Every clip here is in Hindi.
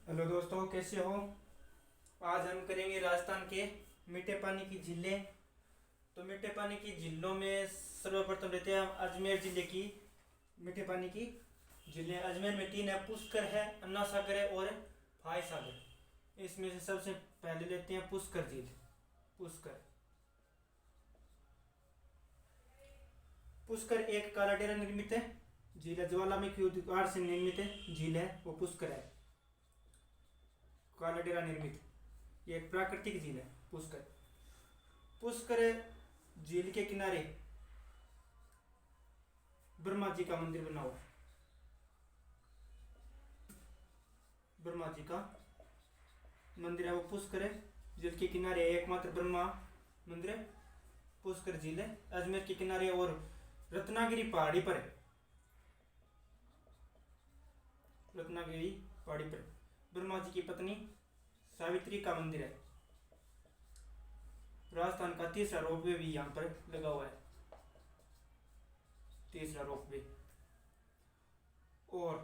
हेलो दोस्तों, कैसे हो। आज हम करेंगे राजस्थान के मीठे पानी की झीलें। तो मीठे पानी की झीलों में सर्वप्रथम रहते हैं अजमेर जिले की मीठे पानी की झीलें। अजमेर में तीन है, पुष्कर है, अन्ना सागर है और फाय सागर। इसमें से सबसे पहले लेते हैं पुष्कर झील। पुष्कर पुष्कर एक काला डेरा निर्मित है झील है, ज्वालामुखी उद्गार से निर्मित है झील है, वो पुष्कर है, काला डेरा निर्मित। ये एक प्राकृतिक झील है पुष्कर। पुष्कर झील के किनारे ब्रह्मा जी का मंदिर बना हुआ है। ब्रह्मा जी का मंदिर है वो पुष्कर है। झील के किनारे एकमात्र ब्रह्मा मंदिर है, पुष्कर झील है अजमेर के किनारे। और रत्नागिरी पहाड़ी पर है, रत्नागिरी पहाड़ी पर ब्रह्मा जी की पत्नी सावित्री का मंदिर है। राजस्थान का तीसरा रोपवे भी यहाँ पर लगा हुआ है, तीसरा रोपवे। और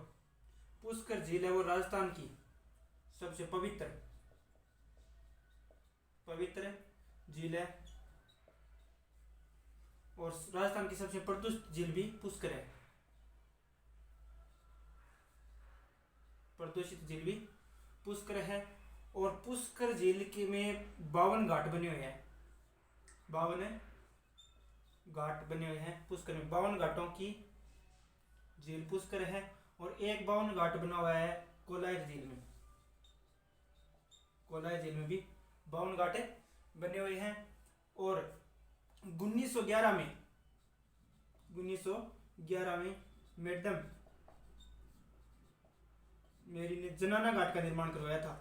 पुष्कर झील है वो राजस्थान की सबसे पवित्र पवित्र झील है और राजस्थान की सबसे प्रदूषित झील भी पुष्कर है। प्रदूषित झील भी पुष्कर है। और पुष्कर झील के में 52 घाट बने हुए हैं। 52 घाट बने हुए हैं पुष्कर में। 52 घाटों की झील पुष्कर है। और एक 52 घाट बना हुआ है कोलायर झील में। कोलायर झील में भी 52 घाट बने हुए हैं। और 1911 में मैडम मेरी ने जनाना घाट का निर्माण करवाया था।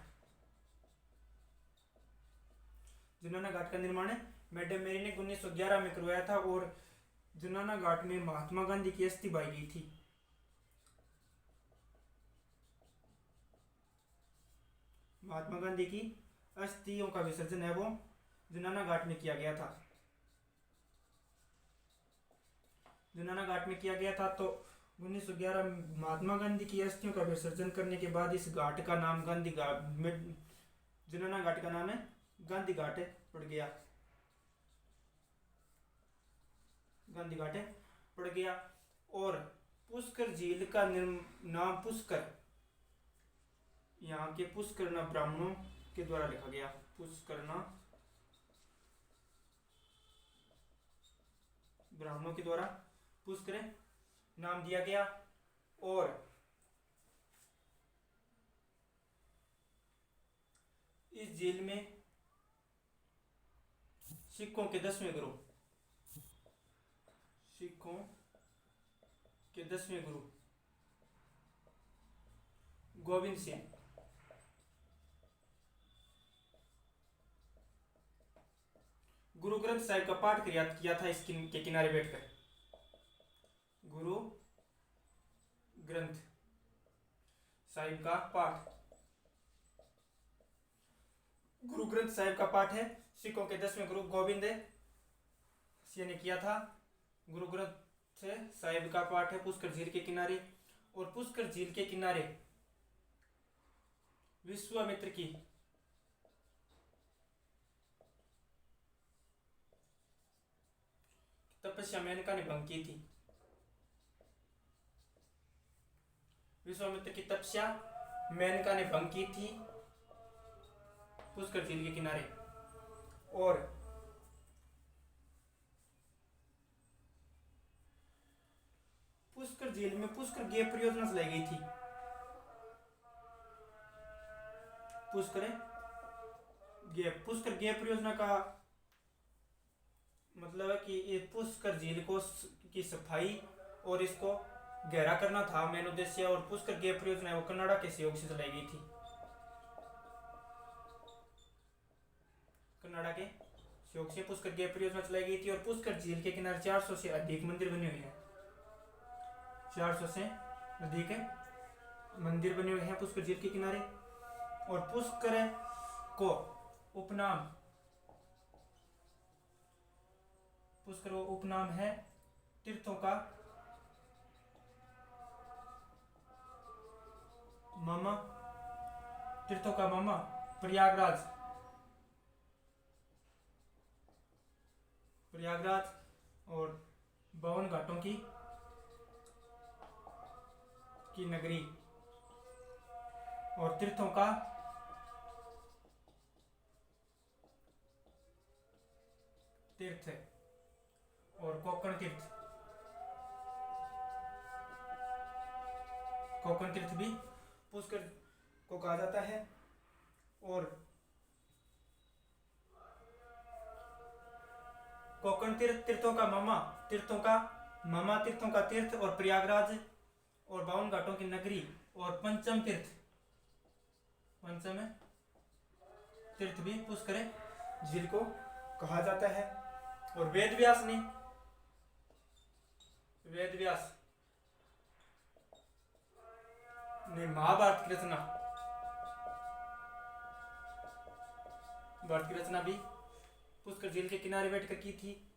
जनाना घाट का निर्माण मैडम मेरी ने 1911 में करवाया था। और जनाना घाट में महात्मा गांधी की अस्थि पाई गई थी। महात्मा गांधी की अस्थियों का विसर्जन है वो जनाना घाट में किया गया था। जनाना घाट में किया गया था। तो 1911 महात्मा गांधी की अस्थियों का विसर्जन करने के बाद इस घाट का नाम गांधी घाट, जनाना घाट का नाम है गांधी घाट पड़ गया। गांधी घाट पड़ गया। और पुष्कर झील का नाम पुष्कर यहाँ के पुष्करना ब्राह्मणों के द्वारा लिखा गया। पुष्करना ब्राह्मणों के द्वारा पुष्कर नाम दिया गया। और इस झील में सिखों के 10वें गुरु गोविंद सिंह गुरु ग्रंथ साहिब का पाठ किया था इसके किनारे बैठकर। गुरु ग्रंथ साहिब का पाठ, गुरु ग्रंथ साहिब का पाठ है सिखों के 10वें गुरु गोविंद सिंह ने किया था। गुरु ग्रंथ साहिब का पाठ है पुष्कर झील के किनारे। और पुष्कर झील के किनारे विश्वामित्र की तपस्या मेनका ने भंग की थी। विश्वामित्र की तपस्या मेनका ने भंग की थी पुष्कर झील के किनारे। और पुष्कर झील में पुष्कर गेप परियोजना चलाई गई थी। पुष्कर गेप परियोजना का मतलब है कि ये पुष्कर झील को की सफाई और इसको गहरा करना था मेन उद्देश्य। और पुष्कर गेप परियोजना वो कनाडा के सहयोग से चलाई गई थी। कनाडा के सहयोग से पुष्कर गेप परियोजना चलाई गई थी। और पुष्कर झील के किनारे 400 से अधिक मंदिर बने हुए हैं। 400 से अधिक मंदिर बने हुए हैं पुष्कर झील के किनारे। और पुष्कर को उपनाम है तीर्थों का मामा तीर्थों का मामा प्रयागराज, प्रयागराज और 52 घाटों की नगरी और तीर्थों का तीर्थ और कोकण तीर्थ, कोकण तीर्थ भी पुष्कर को कहा जाता है। और कोकण तीर्थ तीर्थों का मामा, तीर्थों का मामा, तीर्थों का तीर्थ और प्रयागराज और 52 घाटों की नगरी और पंचम तीर्थ, पंचम तीर्थ भी पुष्कर झील को कहा जाता है। और वेद व्यास ने महाभारत की रचना, भारत की रचना भी पुष्कर झील के किनारे बैठकर की थी।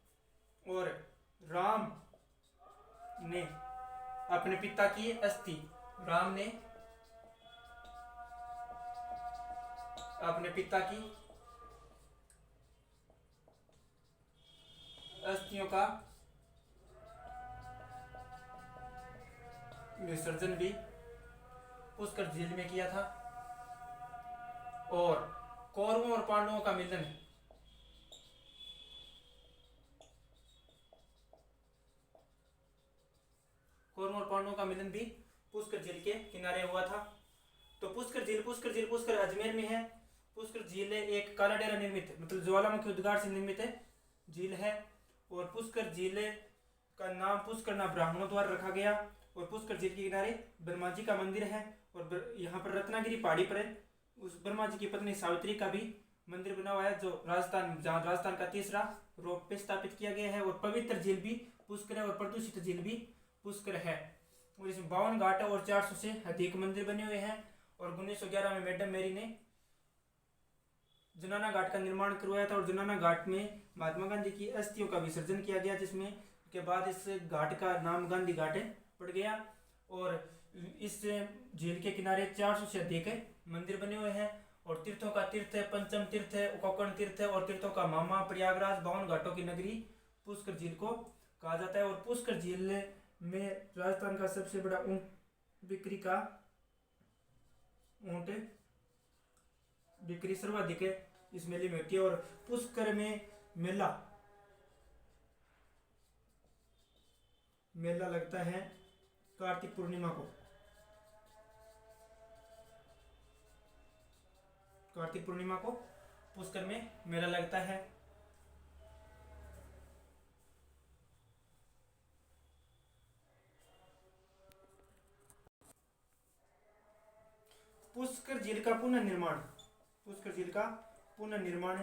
और राम ने अपने पिता की अस्थि, राम ने अपने पिता की अस्थियों का विसर्जन भी पुष्कर झील में किया था। और कौरवों और पांडवों का मिलन, कौरवों और पांडवों का मिलन भी पुष्कर झील के किनारे हुआ था। तो पुष्कर अजमेर में है। पुष्कर झील एक काला डेरा निर्मित, मतलब ज्वालामुखी उद्गार से निर्मित झील है। और पुष्कर झील का नाम पुष्कर नाम ब्राह्मणों द्वारा रखा गया। और पुष्कर झील के किनारे ब्रह्मा जी का मंदिर है। और यहाँ पर रत्नागिरी पहाड़ी पर उस ब्रह्मा जी की पत्नी सावित्री का भी मंदिर बना हुआ है, जो जहाँ राजस्थान का तीसरा रोप पे स्थापित किया गया है। और पवित्र झील भी पुष्कर है और प्रदूषित झील भी पुष्कर है। और इसमें 52 घाट और 400 से अधिक मंदिर बने हुए हैं। और 1911 में मैडम मेरी ने जनाना घाट का निर्माण करवाया था। और जनाना घाट में महात्मा गांधी की अस्थियों का विसर्जन किया गया, जिसमें के बाद इस घाट का नाम गांधी घाट पड़ गया। और इस झील के किनारे 400 से अधिक मंदिर बने हुए हैं। और तीर्थों का तीर्थ है, पंचम तीर्थ है, कोकण तीर्थ है। और तीर्थों का मामा प्रयागराज, 52 घाटों की नगरी पुष्कर झील को कहा जाता है। और पुष्कर झील में राजस्थान का सबसे बड़ा ऊंट बिक्री सर्वाधिक है इस मेले में होती है। और पुष्कर में मेला लगता है कार्तिक पूर्णिमा को। कार्तिक पूर्णिमा को पुष्कर में मेला लगता है। पुष्कर झील का पुनर्निर्माण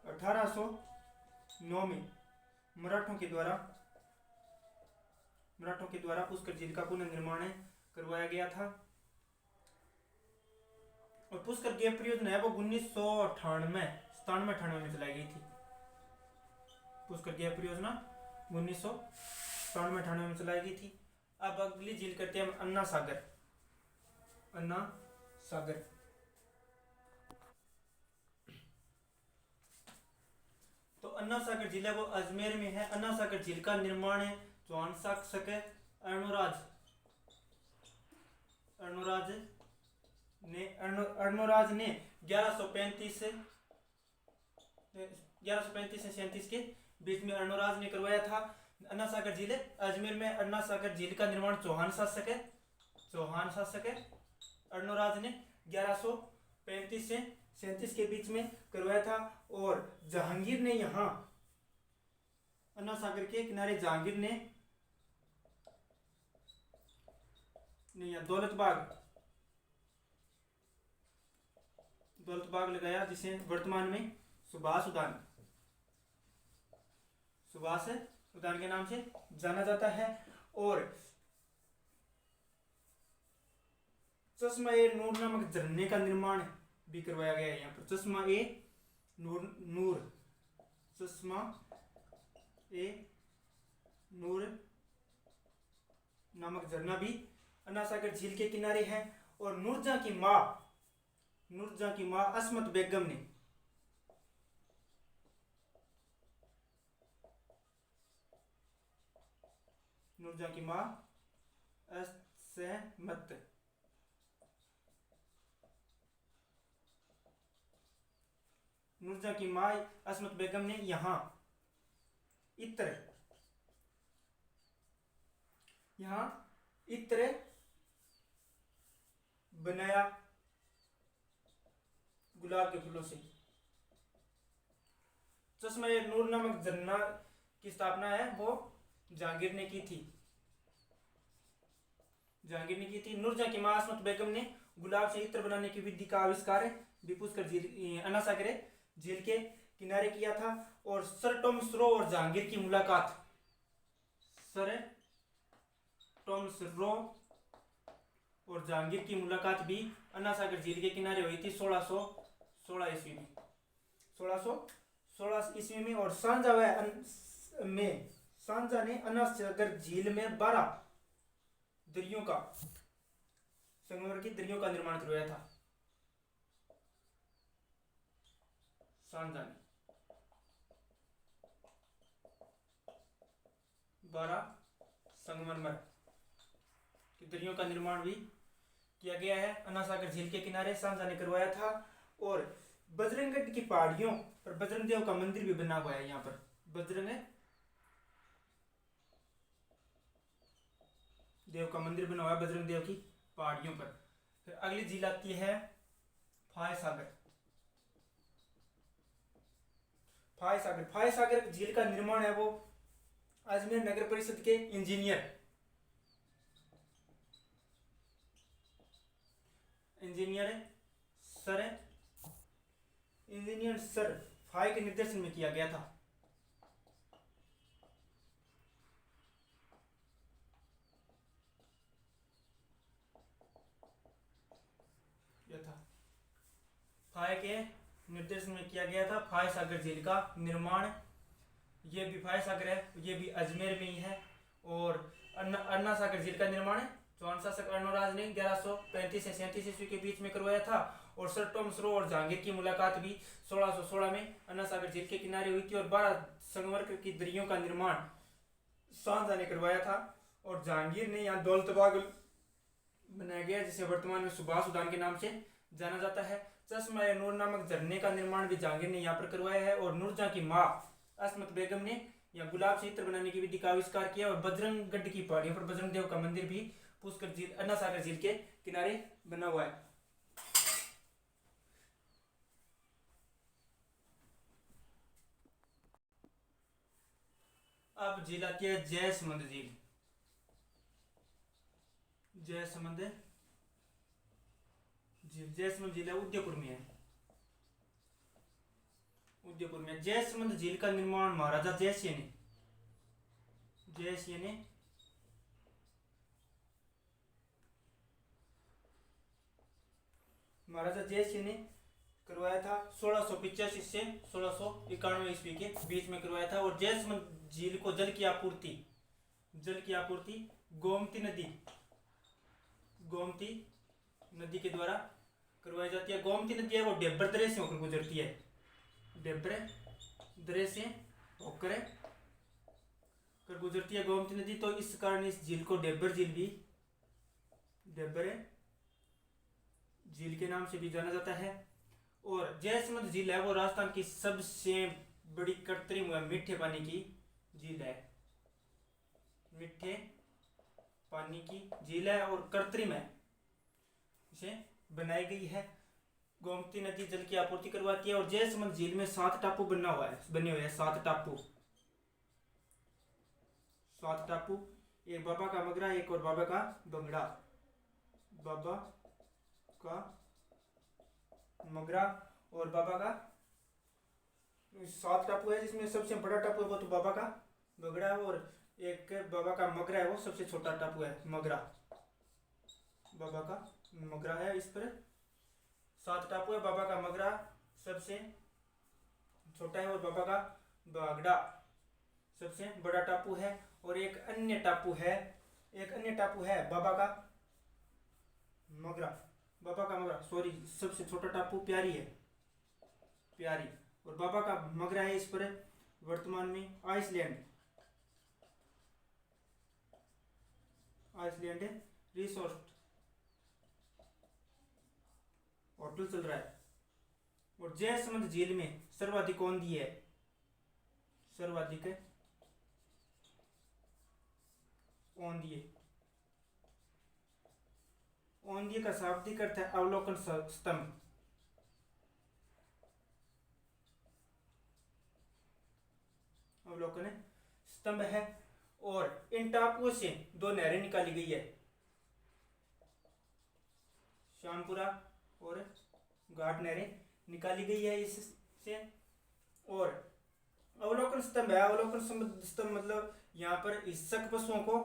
1809 में मराठों के द्वारा पुष्कर झील का पुनर्निर्माण करवाया गया था। और पुष्कर गैप परियोजना है वो 1997 में चलाई गई थी। पुष्कर गैप परियोजना 1997 में चलाई गई थी। अब अगली झील करते हैं हम अन्ना सागर। तो अन्ना सागर झील है वो अजमेर में है। अन्ना सागर झील का निर्माण है चौहान शासक अर्णोराज ने 1135 से 37 के बीच में अर्णोराज ने करवाया था। अन्ना सागर झील अजमेर में। अन्ना सागर झील का निर्माण चौहान शासक अर्णोराज ने 1135 से 37 के बीच में करवाया था। और जहांगीर ने यहाँ अन्ना सागर के किनारे जहांगीर ने दौलत बाग लगाया, जिसे वर्तमान में सुभाष उद्यान के नाम से जाना जाता है। और चश्मा ए नूर नामक झरने का निर्माण भी करवाया गया है यहाँ पर। चश्मा ए नूर नामक झरना भी अन्ना सागर झील के किनारे है। और नूरजहां नूरजहां की मां अस्मत बेगम ने नूरजहां की मां असहमत नूरजहां की मां अस्मत बेगम ने यहाँ इत्र बनाया गुलाब के फूलों से। चश्मा नूर नामक झरना की स्थापना है वो जहांगीर ने की थी। नूरजहां की मां अस्मत बेगम ने गुलाब से इत्र बनाने की विधि का आविष्कार भी पूछकर अन्ना सागर झील के किनारे किया था। और सर टॉमस रो और जहांगीर की मुलाकात भी अन्ना सागर झील के किनारे हुई थी 1616 ईस्वी में। 1616 ईस्वी में। और सांझा ने अन्ना सागर झील में 12 दरियों का संगमरमर की दरियों का निर्माण करवाया था। सांझा ने 12 संगमरमर की दरियों का निर्माण भी किया गया है। अन्ना सागर झील के किनारे सांझा ने करवाया था। और बजरंगगढ़ की पहाड़ियों पर बजरंग देव का मंदिर भी बना हुआ है। यहाँ पर बजरंग देव का मंदिर बना हुआ है बजरंग देव की पहाड़ियों पर। फिर अगली झील आती है फाय सागर झील का निर्माण है वो अजमेर नगर परिषद के इंजीनियर सर फाय के निर्देशन में किया गया था। फाय के निर्देशन में किया गया था फाय सागर झील का निर्माण। ये भी फाय सागर है, ये भी अजमेर में ही है। और अन्ना सागर झील का निर्माण चौहान शासक अर्णोराज ने 1135 से 37 ईस्वी के बीच में करवाया था। और सर टॉमस रो और जहांगीर की मुलाकात भी 1616 में अन्ना सागर झील के किनारे हुई थी। और 12 संगमरमर की दरियों का निर्माण सांझा ने करवाया था। और जहांगीर ने यहाँ दौलतबाग बनाया गया जिसे वर्तमान में सुभाष उद्यान के नाम से जाना जाता है। चश्मा नूर नामक झरने का निर्माण भी जहांगीर ने यहाँ पर करवाया है। और नूरजहां की मां अस्मत बेगम ने यहाँ गुलाब से इत्र बनाने की विधि का आविष्कार किया। और बजरंगगढ़ की पहाड़ियों पर बजरंग देव का मंदिर भी पुष्कर झील अन्ना सागर झील के किनारे बना हुआ है। अब झील आती है जयसमंद झील। जयसमंद झील है उदयपुर में है। जयसमंद झील का निर्माण महाराजा जयसिंह ने करवाया था 1685 से 1691 ईस्वी के बीच में करवाया था। और जयसमंद झील को जल की आपूर्ति गोमती नदी के द्वारा करवाई जाती है। गोमती नदी है वो डेब्बर दरे से होकर गुजरती है। गुजरती है गोमती नदी। तो इस कारण इस झील को डेब्बर झील के नाम से भी जाना जाता है। और जयसमंद झील है वो राजस्थान की सबसे बड़ी कृत्रिम मीठे पानी की झील है। मीठे पानी की झील है और कृत्रिम है, इसे बनाई गई है। गोमती नदी जल की आपूर्ति करवाती है। और जयसमंद झील में 7 टापू बने हुए हैं। 7 टापू, एक बाबा का मगरा, एक और बाबा का बंगड़ा। बाबा का मगरा और बाबा का 7 टापू है जिसमें सबसे बड़ा टापू है वो तो बाबा का बगड़ा है। और एक बाबा का मगरा है वो सबसे छोटा टापू है मगरा। बाबा का मगरा है। इस पर 7 टापू है। बाबा का मगरा सबसे छोटा है और बाबा का बागड़ा सबसे बड़ा टापू है। और एक अन्य टापू है बाबा का मगरा बाबा का मगरा, सॉरी, सबसे छोटा टापू प्यारी है, प्यारी। और बाबा का मगरा है इस पर वर्तमान में आइसलैंड, आइसलैंड रिसोर्ट होटल चल रहा है। और जयसमंद झील में सर्वाधिक औंधी है, सर्वाधिक औंधी। औंधी का शाब्दिक अर्थ है अवलोकन स्तंभ, अवलोकन स्तंभ है। और इन टापुओं से दो नहरें निकाली गई है, श्यामपुरा और घाट नहरें निकाली गई है इससे। और अवलोकन स्तंभ है, अवलोकन स्तंभ मतलब यहाँ पर हिंसक पशुओं को,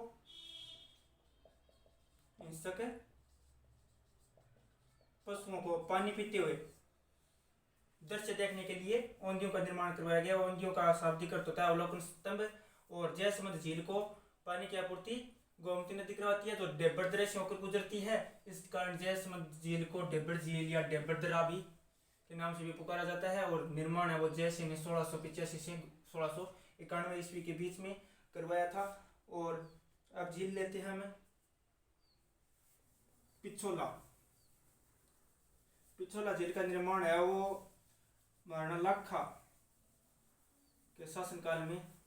हिंसक पशुओं को पानी पीते हुए दृश्य देखने के लिए औंधियों का निर्माण करवाया गया। औंधियों का शाब्दिक अर्थ होता है अवलोकन स्तंभ। और जयसमंद झील को पानी की आपूर्ति गोमती नदी करवाती है, जो डेब्बर दर्रे से होकर गुजरती है। इस कारण जयसमंद झील को डेब्बर झील या डेब्बर दर्रा भी के नाम से भी पुकारा जाता है। और निर्माण है वो जयसिंह ने 1685 से 1691 ईस्वी के बीच में करवाया था। और अब झील लेते हैं हम पिछोला। पिछोला झील का निर्माण है वो महाराणा लाखा के शासनकाल में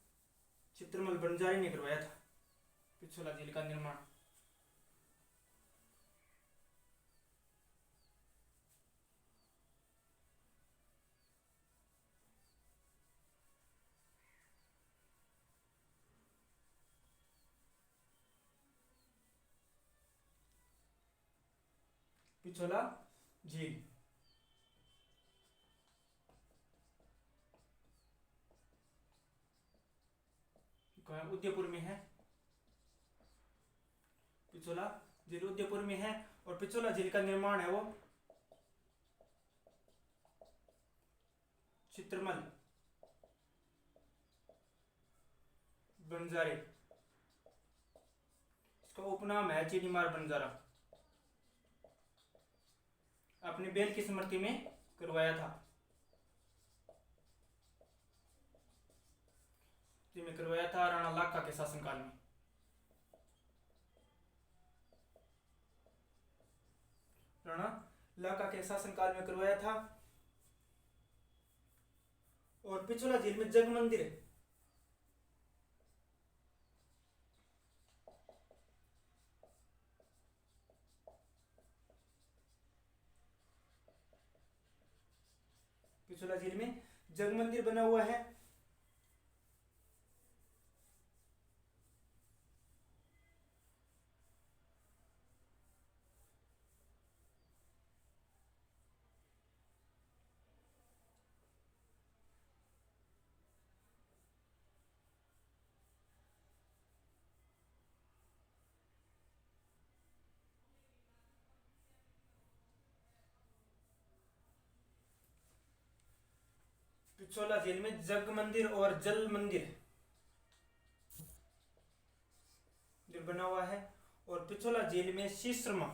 चित्रमल बंजारी ने करवाया था, पिछोला झील का निर्माण। पिछोला झील उदयपुर में है, पिछोला झील उदयपुर में है। और पिछोला झील का निर्माण है वो चित्रमल बंजारे, इसका उपनाम है चिड़ीमार बंजारा, अपने बैल की स्मृति में करवाया था, जिसमें करवाया था राणा लाखा के शासनकाल में। राणा लाखा के शासनकाल में करवाया था। और पिछोला झील में जग मंदिर है, पिछोला झील में जग मंदिर बना हुआ है। पिछोला झील में जग मंदिर और जल मंदिर बना हुआ है। और पिछोला झील में शीश्रमा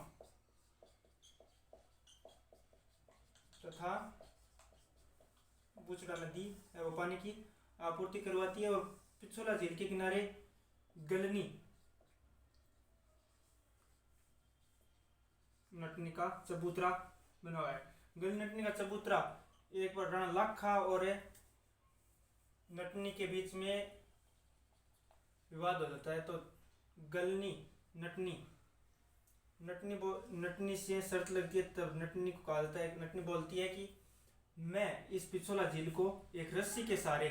तथा बुचड़ा नदी है वो पानी की आपूर्ति करवाती है। और पिछोला झील के किनारे गलनी नटनी का चबूतरा बना हुआ है। गलनी नटनी का चबूतरा एक बार राणा लाखा और नटनी के बीच में विवाद हो जाता है, तो गलनी नटनी से शर्त लगती है, तब नटनी को कहा जाता है, नटनी बोलती है कि मैं इस पिछोला झील को एक रस्सी के सारे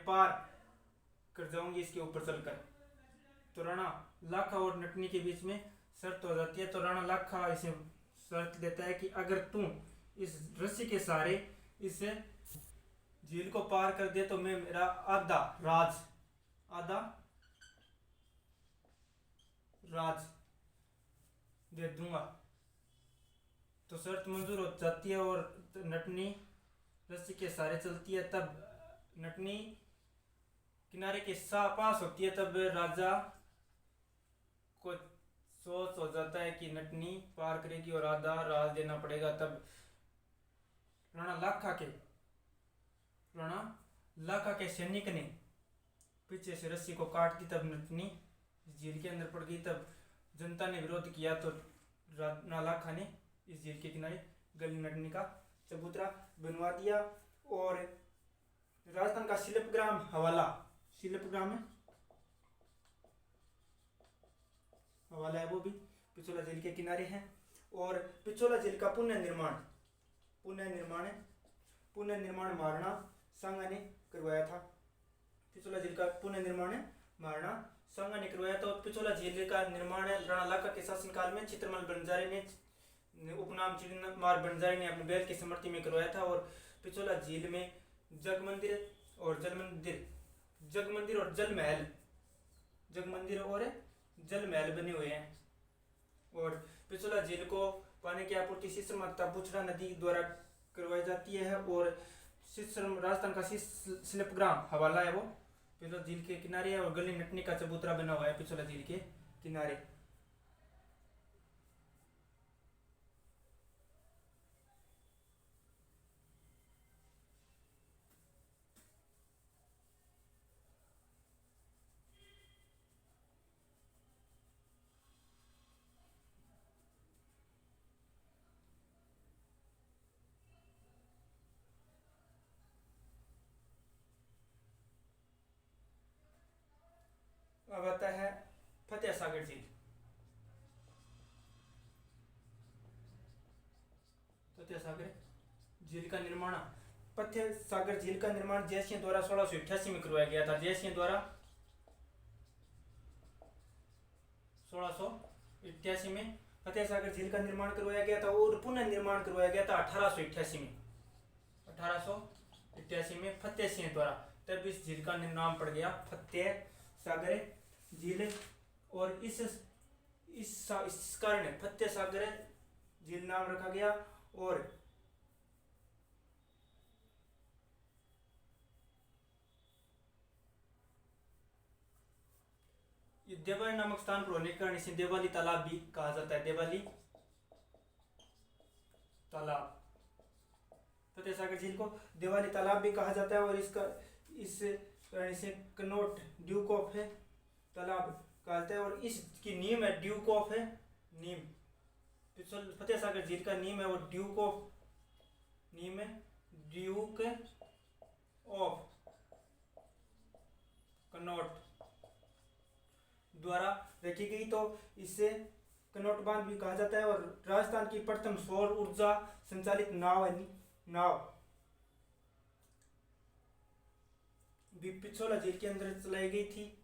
पार कर जाऊंगी इसके ऊपर चलकर। तो राणा लाखा और नटनी के बीच में शर्त हो जाती है। तो राणा लाखा इसे शर्त देता है कि अगर तू इस रस्सी के सहारे इस झील को पार कर दे तो मैं मेरा आधा राज दे दूंगा। तो शर्त मंजूर हो जाती है और नटनी रस्सी के सहारे चलती है। तब नटनी किनारे के पास होती है, तब राजा को सोच हो जाता है कि नटनी पार करेगी और आधा राज देना पड़ेगा। तब राणा लाखा के सैनिक ने पीछे से रस्सी को काट दी। तब नटनी झील के अंदर पड़ गई। तब जनता ने विरोध किया तो राणा लाखा ने इस झील के किनारे गली नटनी का चबूतरा बनवा दिया। और राजस्थान का शिल्पग्राम हवाला, शिल्पग्राम है हवाला है, वो भी पिछोला झील के किनारे है। और पिछोला झील का पुनः निर्माण महाराणा सांगा ने करवाया था। पिछोला झील का पुनः निर्माण महाराणा सांगा ने करवाया था। और पिछोला झील का निर्माण राणा लाखा के शासनकाल में चित्रमल बनजारे ने उपनाम चिन्मार बनजारे ने अपने बैल की समृद्धि में करवाया था। और पिछोला झील में जगमंदिर और जल महल बने हुए हैं। और पिछोला झील को पानी की आपूर्ति सिसर माता बुछड़ा नदी द्वारा करवाई जाती है। और राजस्थान का शिल्पग्राम हवाला है वो पिछोला झील के किनारे है। और गली नटनी का चबूतरा बना हुआ है पिछोला झील के किनारे। अब आता है फतेह सागर झील। फतेह सागर झील का निर्माण जयसिंह द्वारा 1688 में करवाया गया था। जयसिंह द्वारा 1688 में फतेह सागर झील का निर्माण करवाया गया था। और पुनः निर्माण करवाया गया था 1888 में फतेह सिंह द्वारा। तब इस झील का नाम पड़ गया फतेह सागर झील। और इस कारण फतेह सागर झील नाम रखा गया। और देवाली नामक स्थान पर होने के कारण इसे देवाली तालाब भी कहा जाता है। देवाली तालाब, फतेह सागर झील को देवाली तालाब भी कहा जाता है। और इसे कनॉट ड्यूक ऑफ है तालाब कहा जाता है। और इसकी नीम है ड्यूक ऑफ है नीम। फतेह सागर झील का नीम है वो ड्यूक ऑफ कनॉट द्वारा रखी गई। तो इसे कनॉट बांध भी कहा जाता है। और राजस्थान की प्रथम सौर ऊर्जा संचालित नाव भी पिछोला झील के अंदर चलाई गई थी।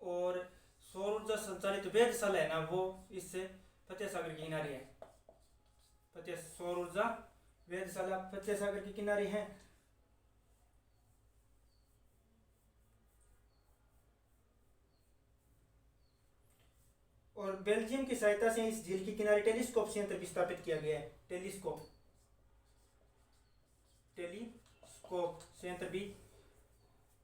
और सौर ऊर्जा संचालित वेधशाला है ना वो इससे फतेह सागर के किनारे है। सौर ऊर्जा वेधशाला फतेह सागर के किनारे है। और बेल्जियम की सहायता से इस झील के किनारे टेलीस्कोप संयंत्र भी स्थापित किया गया है। टेलीस्कोप संयंत्र भी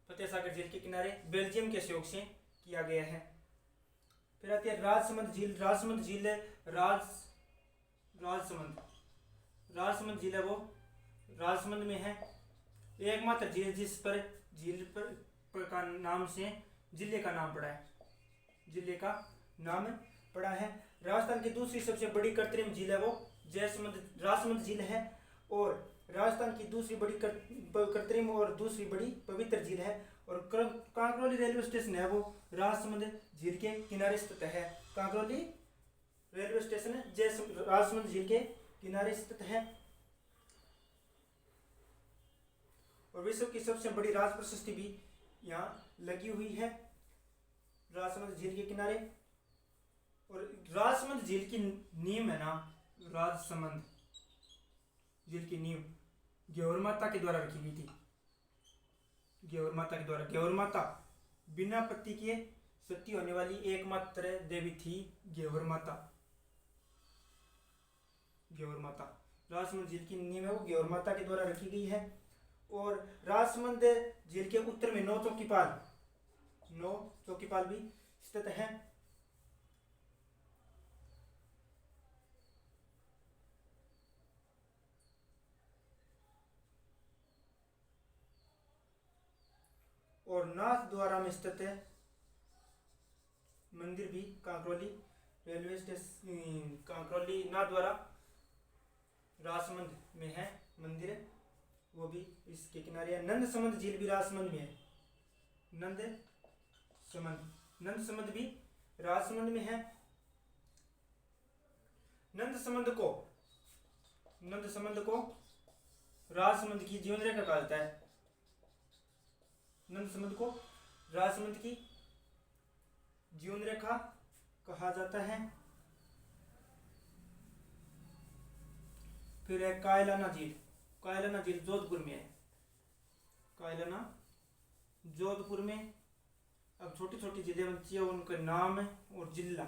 फतेह सागर झील के किनारे बेल्जियम के सहयोग से किया गया है। फिर आती है राजसमंद झील। राजसमंद झील है वो राजसमंद में है। एकमात्र झील जिस पर झील पर का नाम से जिले का नाम पड़ा है। राजस्थान की दूसरी सबसे बड़ी कृत्रिम झील है वो राजसमंद झील है। और राजस्थान की दूसरी बड़ी कृत्रिम और दूसरी बड़ी पवित्र झील है। और कांकरोली रेलवे स्टेशन है वो राजसमंद झील के किनारे स्थित है। कांकरोली रेलवे स्टेशन राजसमंद झील के किनारे स्थित है। और विश्व की सबसे बड़ी राज प्रशस्ति भी यहाँ लगी हुई है राजसमंद झील के किनारे। और राजसमंद झील की नींव है ना, राजसमंद झील की नींव गौर माता के द्वारा रखी गई थी। गौर माता बिना पति के सती होने वाली एकमात्र देवी थी गौर माता। राजसमंद झील की नींव है वो गौर माता के द्वारा रखी गई है। और राजसमंद झील के उत्तर में नौ चौकीपाल भी स्थित है। और नाथ द्वारा में स्थित है मंदिर भी कांकरोली रेलवे स्टेशन, कांकरोली नाथ द्वारा राजसमंद में है मंदिर, वो भी इसके किनारे है। नंद समंद झील भी राजसमंद में है। नंद समंद भी राजसमंद में है। नंद समंद को राजसमंद की जीवन रेखा कहा जाता है। नंद समंद को राजसमंद की जीवन रेखा कहा जाता है। फिर है कायलाना झील। कायलाना झील जोधपुर में है। कायलाना जोधपुर में। अब छोटी छोटी झीलें बनती है, उनके नाम है और जिला।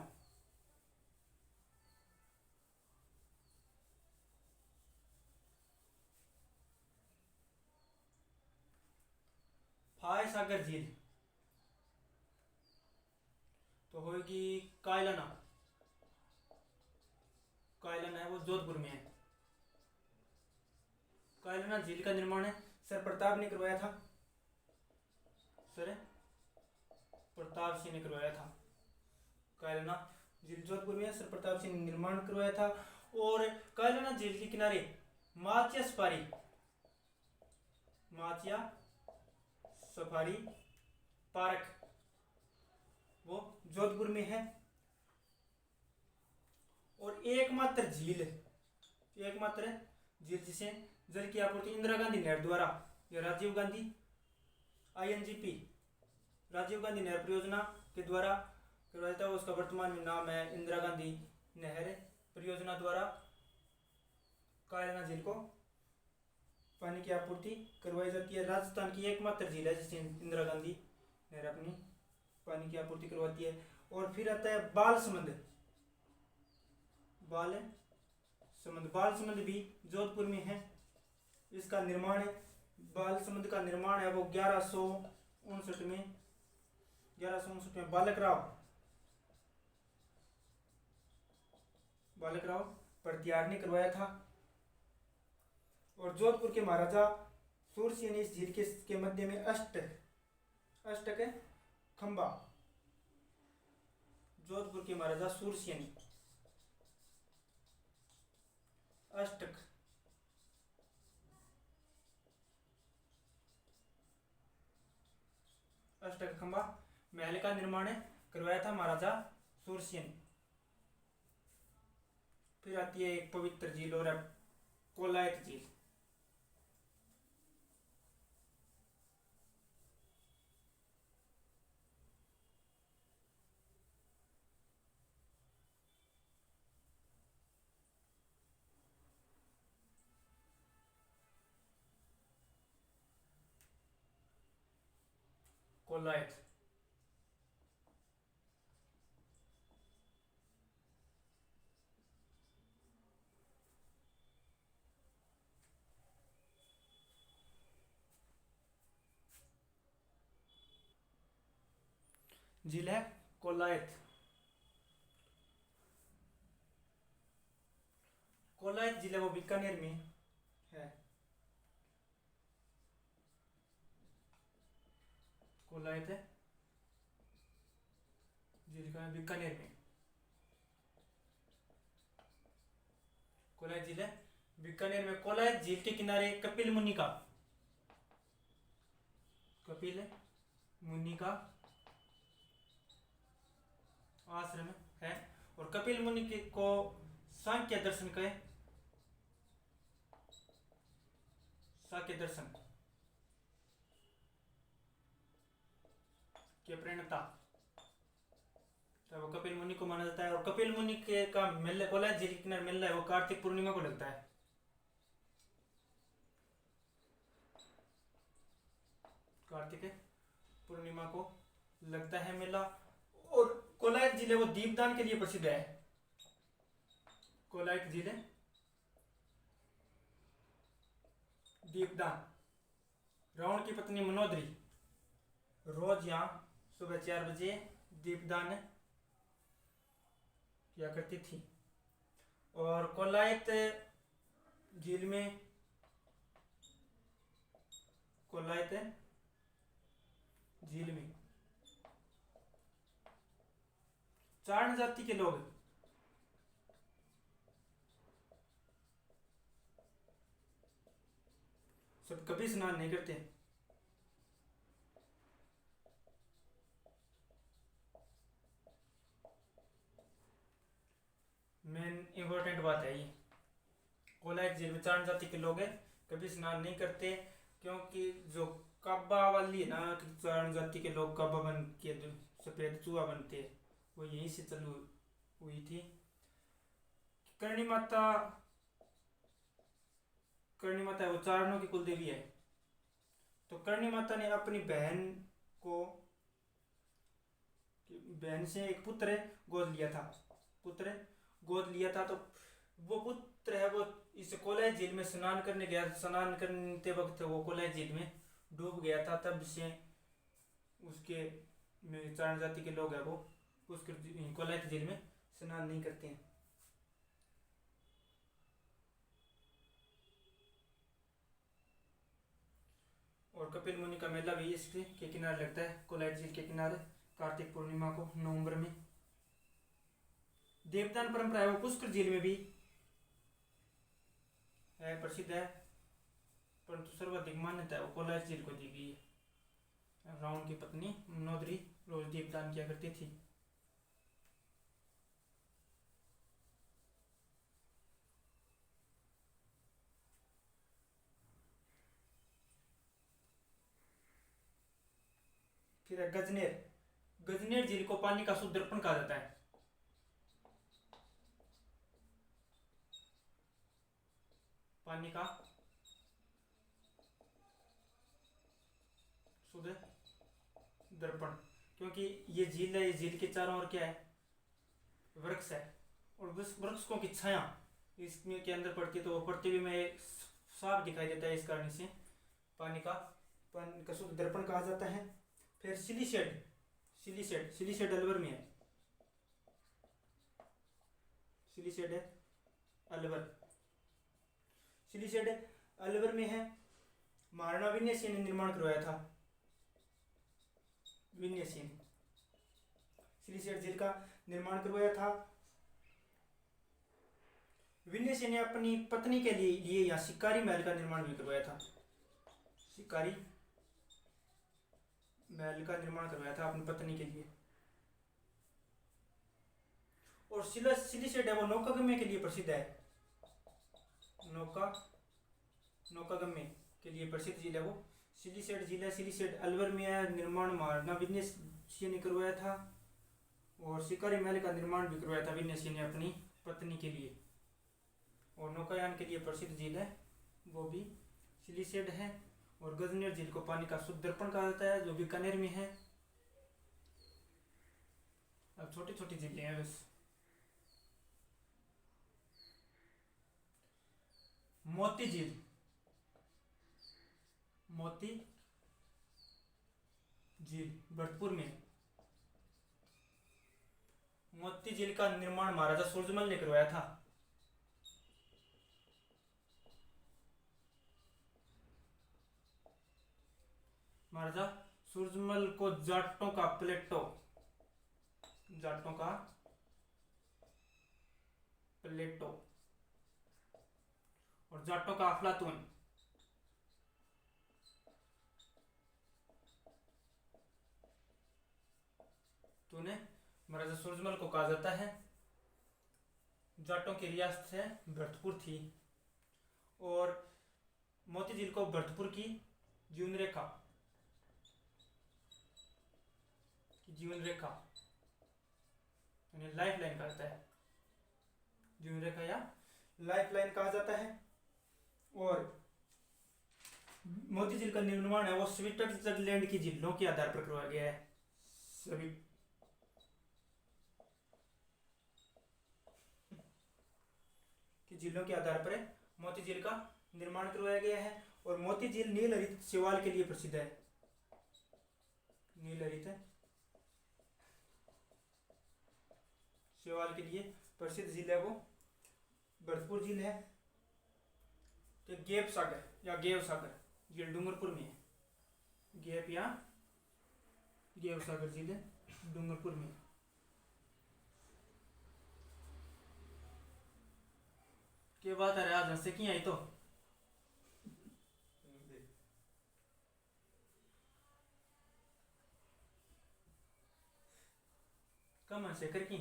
फाय सागर झील तो होगी कायलाना। कायलाना है वो जोधपुर में है। कायलाना झील का निर्माण है सर प्रताप ने करवाया था। सर प्रताप सिंह ने करवाया था। कायलाना झील जोधपुर में सर प्रताप सिंह ने निर्माण करवाया था। और कायलाना झील के किनारे माचिया सफारी पार्क वो जोधपुर में है। और एकमात्र झील जिसे जल की आपूर्ति इंदिरा गांधी नहर द्वारा या राजीव गांधी INGP राजीव गांधी नहर परियोजना के द्वारा करवाया था। उसका वर्तमान में नाम है इंदिरा गांधी नहर परियोजना द्वारा कायलाना झील को पानी की आपूर्ति करवाई जाती है। राजस्थान की एकमात्र झील है जिसे इंदिरा गांधी नहर अपनी पानी की आपूर्ति करवाती है। और फिर आता है बालसमंद भी जोधपुर में है। इसका निर्माण है बालसमंद का निर्माण है वो 1159 में बालकराव प्रत्यार ने करवाया था। और जोधपुर के महाराजा सूरसेन इस झील के मध्य में अष्टक खंबा। जोधपुर के महाराजा सूरसेन अष्टक खंबा महल का निर्माण करवाया था महाराजा सूरसेन। फिर आती है एक पवित्र झील और कोलायत झील। कोलायत झील है कोलायत झील है वो बीकानेर में है। कोलायत है झील का बीकानेर में। कोलायत झील है बीकानेर में। कोलायत झील के किनारे कपिल मुनि का आश्रम है। और कपिल मुनि को सांख्य दर्शन के प्रणेता तो वो कपिल मुनि को माना जाता है। और कपिल मुनि के का मेला कोलायत झील के किनारे मेला है वो कार्तिक पूर्णिमा को लगता है। कार्तिक पूर्णिमा को लगता है मेला। और कोलायत झील है वो दीपदान के लिए प्रसिद्ध है। कोलायत झील दीपदान। रावण की पत्नी मनोदरी रोज यहाँ सुबह 4 बजे दीपदान किया करती थी। और कोलायत झील में झील में चारण जाति के लोग सब कभी स्नान नहीं करते। मेन इम्पोर्टेंट बात है ये, कोलाइट झील में चारण जाति के लोग हैं कभी स्नान नहीं करते, क्योंकि जो काबा वाली है ना, चारण जाति के लोग काबा बन के सफेद चूहा बनते हैं, वो यहीं से चालू हुई थी। करणी माता, करणी माता वो चारणों की कुल देवी है। तो करणी माता ने अपनी बहन से एक पुत्र गोद लिया था, पुत्र गोद लिया था। तो वो पुत्र है वो इस कोलाई झील में स्नान करने गया, स्नान करते वक्त वो कोलाई झील में डूब गया था। तब से उसके चारण जाति के लोग हैं वो उसके कोलाई झील में स्नान नहीं करते हैं। और कपिल मुनि का मेला भी इसके किनारे लगता है, कोलाई झील के किनारे, कार्तिक पूर्णिमा को नवंबर में। देवदान परंपरा है वो पुष्कर झील में भी है, प्रसिद्ध है, परंतु सर्वाधिक मान्यता है वो कोलाई झील को दी गई है। रावण की पत्नी मनोदरी रोज दीपदान किया करती थी। फिर है गजनेर। गजनेर झील को पानी का शुद्ध दर्पण कहा जाता है। पानी का शुद्ध दर्पण, क्योंकि ये झील है, ये झील के चारों ओर क्या है, वृक्ष है, और वृक्षों की छाया इसमें के अंदर पड़ती है, तो वो पड़ते हुए में एक साफ दिखाई देता है, इस कारण से पानी का शुद्ध दर्पण कहा जाता है। फिर सिलीसेड अलवर में है, सिलीसेड है अलवर, सिलीसेड अलवर में है। महाराणा विनय सिंह ने निर्माण करवाया था, विनय सिंह सिलीसेड झील का निर्माण करवाया था। विनय सिंह ने अपनी पत्नी के लिए यहाँ शिकारी महल का निर्माण भी करवाया था, शिकारी महल का निर्माण करवाया था अपनी पत्नी के लिए। और सिलीसेड है वो नौकागम्य के लिए प्रसिद्ध है, नौकागम्य के लिए प्रसिद्ध झील है वो सिलीसेड झील है। सिलीसेड अलवर में है, निर्माण महाराणा विनय सिंह ने करवाया था, और शिकारी महल का निर्माण भी करवाया था विनय सिंह ने अपनी पत्नी के लिए। और नौकायान के लिए प्रसिद्ध झील है वो भी सिलीसेड है। और गजनेर झील को पानी का शुद्ध दर्पण कहा जाता है, जो बीकानेर में है। अब छोटी छोटी झीलें हैं बस। मोती झील, मोती झील भरतपुर में। मोती झील का निर्माण महाराजा सूरजमल ने करवाया था। महाराजा सूरजमल को जाटों का प्लेटो, जाटों का प्लेटो और जाटों का अफलातून, तूने महाराजा सूरजमल को कहा जाता है। जाटों की रियासत है भरतपुर थी। और मोती झील को भरतपुर की जीवन रेखा यानी लाइफ लाइन कहा जाता है, जीवन रेखा या लाइफ लाइन कहा जाता है। और मोती झील का निर्माण है वो स्विट्जरलैंड की झीलों के आधार पर करवाया गया है। सभी की झीलों के आधार पर मोती झील का निर्माण करवाया गया है। और मोती झील नील हरित शैवाल के लिए प्रसिद्ध है, नील हरित शैवाल के लिए प्रसिद्ध झील है वो भरतपुर झील है। तो गेप सागर या गेव सागर झील डूंगरपुर में है, गेप या गेव सागर जिले डूंगरपुर में। के बात है आज से की आई तो कम से कर की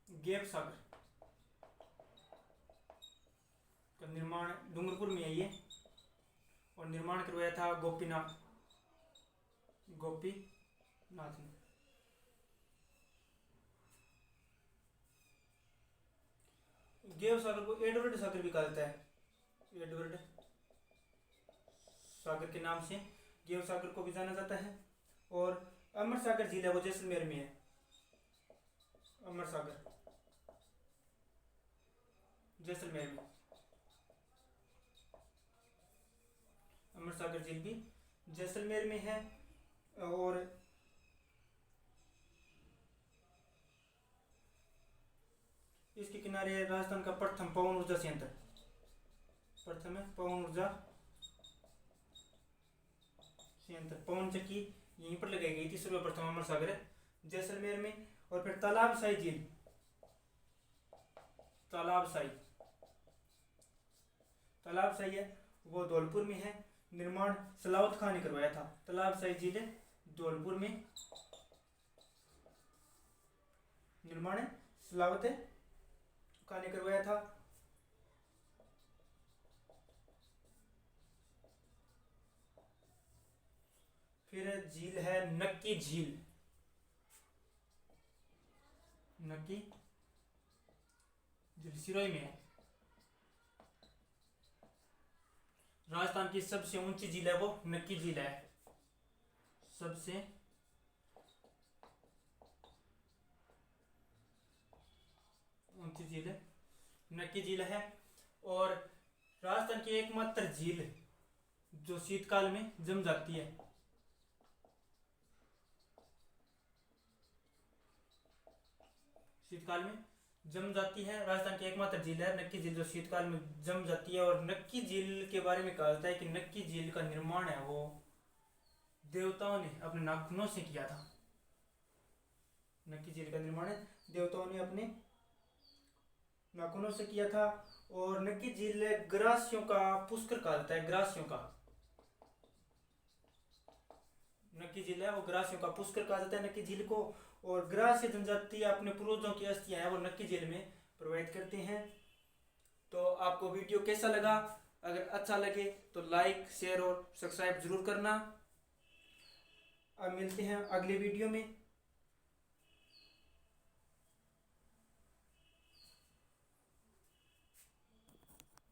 गेव सागर का निर्माण डूंगरपुर में है ये, और निर्माण करवाया था गोपीनाथ ने। गेव सागर को एडवर्ड सागर भी कहता है, एडवर्ड सागर के नाम से गेव सागर को भी जाना जाता है। और अमर सागर झील है वो जैसलमेर में है। अमर सागर जैसलमेर में, अमर सागर झील भी जैसलमेर में है। और इसके किनारे राजस्थान का प्रथम पवन ऊर्जा संयंत्र, प्रथम है पवन ऊर्जा संयंत्र, पवन चक्की यहीं पर लगाई गई थी सर्वप्रथम अमर सागर जैसलमेर में। और फिर तालाबसाई झील, तालाबसाई है वो धौलपुर में है। निर्माण सलावत खान ने करवाया था। तालाबसाई झील धौलपुर में, निर्माण सलावत खान ने करवाया था। फिर झील है नक्की झील, नक्की झील सिरोही में है। राजस्थान की सबसे ऊंची झील है वो नक्की झील है, सबसे ऊंची झील नक्की झील है। और राजस्थान की एकमात्र झील जो शीतकाल में जम जाती है, शीतकाल में जम जाती है। राजस्थान की एकमात्र झील है नक्की झील जो शीतकाल में जम जाती है। और नक्की झील के बारे में कहा जाता है कि नक्की झील का निर्माण है वो देवताओं ने अपने नाखूनों से किया था। नक्की झील का निर्माण देवताओं ने अपने नाखूनों से किया था। और नक्की झील ग्रासियों का पुष्कर कहा जाता है, ग्रासियों का, नक्की झील है वो ग्रासियों का पुष्कर कहा जाता है नक्की झील को। और ग्रासीय जनजाति अपने पूर्वजों की अस्थियां हैं वो नक्की झील में प्रवाहित करते हैं। तो आपको वीडियो कैसा लगा? अगर अच्छा लगे तो लाइक, शेयर और सब्सक्राइब जरूर करना। अब मिलते हैं अगले वीडियो में।